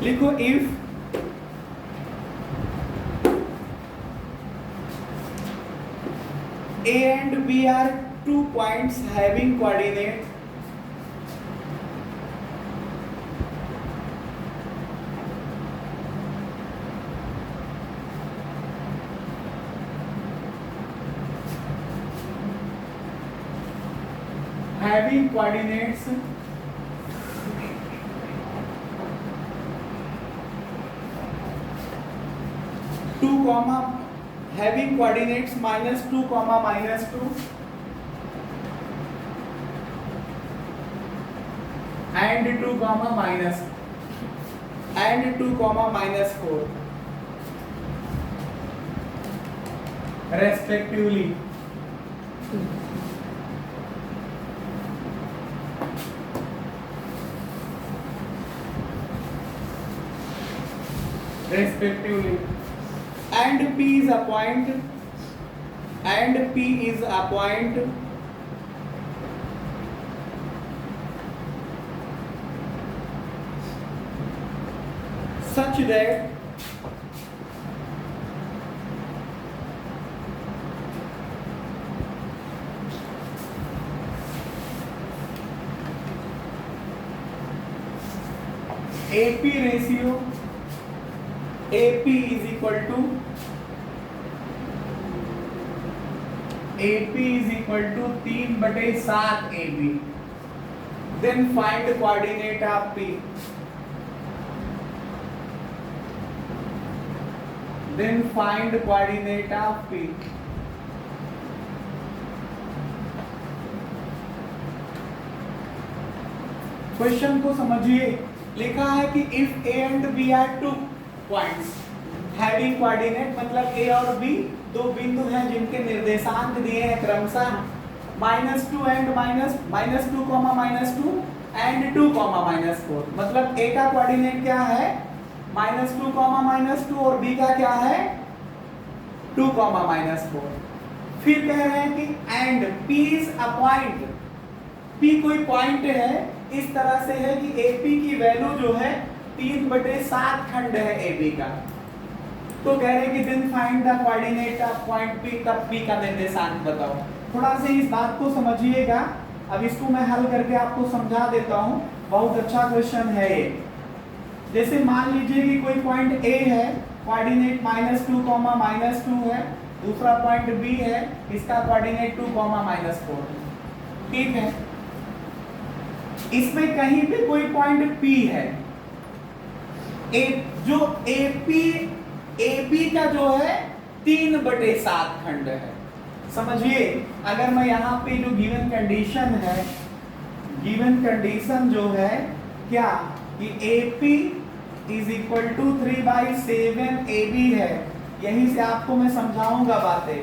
लिखो if A and B are 2 points having coordinate having coordinates 2 comma having coordinates -2 comma -2 and 2 comma minus and 2 comma -4 respectively. And P is a point such that AP ratio AP is equal to 3/7 AB. Then find the coordinate of P. Question को समझिए। लिखा है कि if A and B are 2 points having coordinate, मतलब A और B दो बिंदु हैं जिनके निर्देशांक दिए हैं क्रमशः -2 and -2 and 2 -4। मतलब A का कोऑर्डिनेट क्या है -2 और B का क्या है 2 -4। फिर कह रहे हैं कि and P is a point, P कोई पॉइंट है, इस तरह से है कि AP की वैल्यू जो है 3/7 खंड है AB का। तो कह रहे हैं कि then find the coordinate of point P, तब P का निर्देशांक बताओ। थोड़ा सा इस बात को समझिएगा। अब इसको मैं हल करके आपको समझा देता हूं। बहुत अच्छा क्वेश्चन है ये। जैसे मान लीजिए कि कोई पॉइंट A है, कोऑर्डिनेट -2 है, दूसरा पॉइंट B है, इसका कोऑर्डिनेट 2 -4 है। ठीक है, इसमें कहीं पे कोई पॉइंट P है, जो AB का जो है 3/7 खंड है। समझिए, अगर मैं यहाँ पे जो गिवन कंडीशन जो है क्या कि AP is equal to 3/7 AB है। यहीं से आपको मैं समझाऊंगा बातें।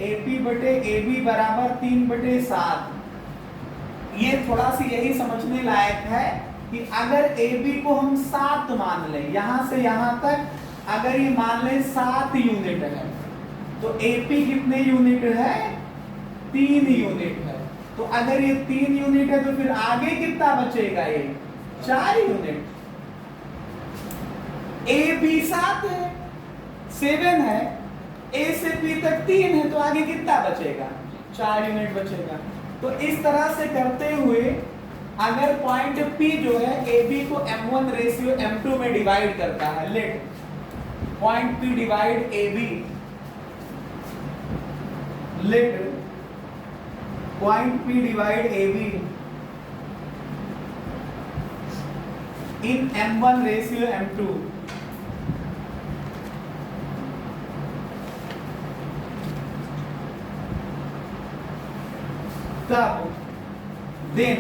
AP/AB बराबर 3/7। ये थोड़ा सी यही समझने लायक है कि अगर AB को हम 7 मान लें, यहां से यहां तक अगर ये मान लें 7 यूनिट है, तो AP कितने यूनिट है 3 यूनिट है। तो अगर ये 3 यूनिट है तो फिर आगे कितना बचेगा, ये 4 यूनिट। AB 7 है, 7 है, A से P तक 3 है, तो आगे कितना बचेगा 4 यूनिट बचेगा। तो इस तरह से करते हुए अगर पॉइंट P जो है AB को M1 रेशियो M2 में डिवाइड करता है, let point P divide AB, let point P divide AB इन M1 रेशियो M2, तब देन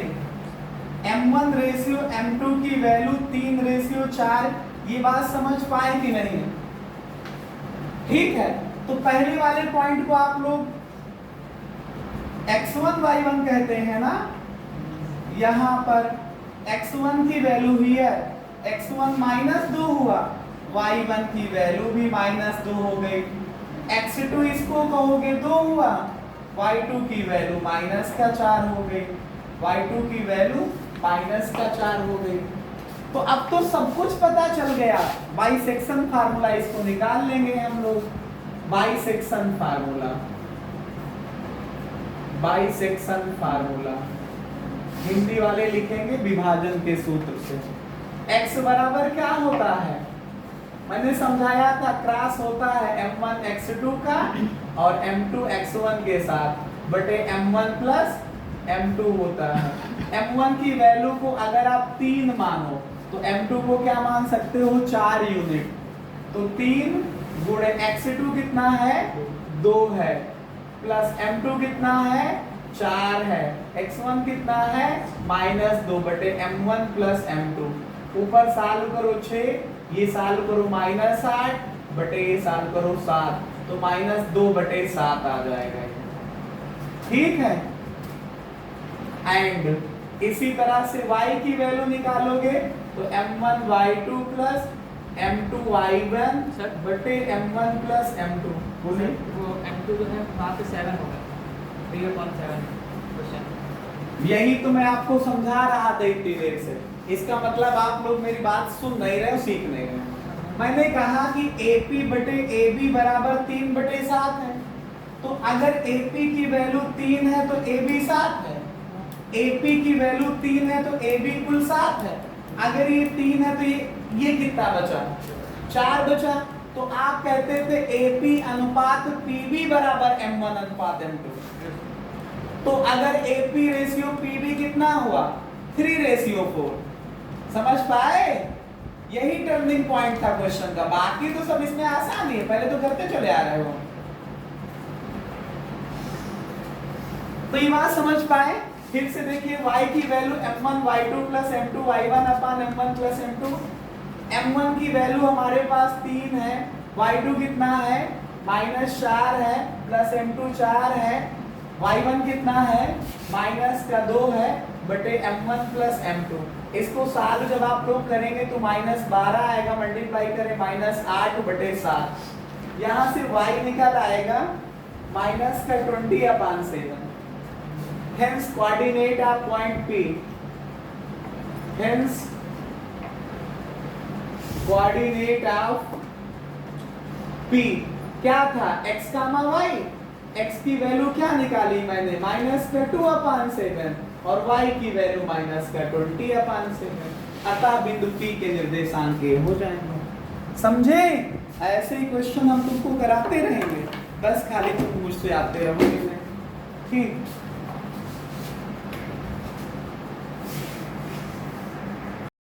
M1 रेशियो M2 की वैल्यू 3/4। ये बात समझ पाए कि नहीं? ठीक है, तो पहले वाले पॉइंट को आप लोग x1 y1 कहते हैं ना। यहां पर x1 की वैल्यू ही है, x1 -2 हुआ, y1 की वैल्यू भी -2 हो गई, x2 इसको कहोगे 2 हुआ, y2 की वैल्यू -4 हो गई, y2 की वैल्यू -4 हो गई। तो अब तो सब कुछ पता चल गया। बाइसेक्शन फार्मूला इसको निकाल लेंगे हम लोग। Bisection formula, bisection formula Hindi वाले लिखेंगे विभाजन के सूत्र से। x बराबर क्या होता है, मैंने समझाया था, क्रॉस होता है m1 x2 का और m2 x1 के साथ बटे m1 प्लस m2 होता है। m1 की वैल्यू को अगर आप 3 मानो तो m2 को क्या मान सकते हो, 4 यूनिट। तो 3 गुणे x2 कितना है, 2 है, प्लस m2 कितना है, 4 है, x1 कितना है, -2 बटे m1 प्लस m2। ऊपर साल करो 6, ये साल करो -8 बटे ये साल करो 7, तो -2 बटे 7 आ जाएगा। ठीक है। एंड इसी तरह से y की वैल्यू निकालोगे तो m1 y2 plus m2 y1 बटे m1 प्लस m2। बोले वो m2 जो है वहाँ पे 7 होगा, 3/7 क्वेश्चन। यही तो मैं आपको समझा रहा था इतनी देर से। इसका मतलब आप लोग मेरी बात सुन नहीं रहे हो, सीख नहीं रहे हो। मैंने कहा कि AP बटे AB बराबर 3/7 है। तो अगर AP की वैल्यू 3 है तो AB 7 है, AP की वैल्यू 3 है तो AB कुल 7 है। अगर ये 3 है तो ये कितना बचा, 4 बचा। तो आप कहते थे AP अनुपात PB बराबर M1 अनुपात M2। तो अगर AP रेशियो PB कितना हुआ, 3:4। समझ पाए? यही टर्निंग पॉइंट था क्वेश्चन का। बाकी तो सब इसमें आसान ही है, पहले तो करते चले आ रहे हो। तो ये बात समझ पाए? फिर से देखिए, y की value m1 y2 plus m2 y1 अपान m1 प्लस m2। m1 की वैल्यू हमारे पास 3 है, y2 कितना है, -4 है, प्लस m2 4 है, y1 कितना है, -2 है बटे m1 प्लस m2। इसको साल जब आप लोग करेंगे तो -12 आएगा, मल्टीप्लाई करें -8 बटे 7। यहाँ से y निकल आएगा -20/7। Hence coordinate of point P. Hence coordinate of P क्या था, x, y। x की वैल्यू क्या निकाली मैंने, -2/7 और y की वैल्यू -20/7। अतः बिंदु P के निर्देशांक ये हो जाएंगे। समझे? ऐसे ही क्वेश्चन हम तुमको कराते रहेंगे, बस खाली तुम मुझसे आते रहोगे। ठीक।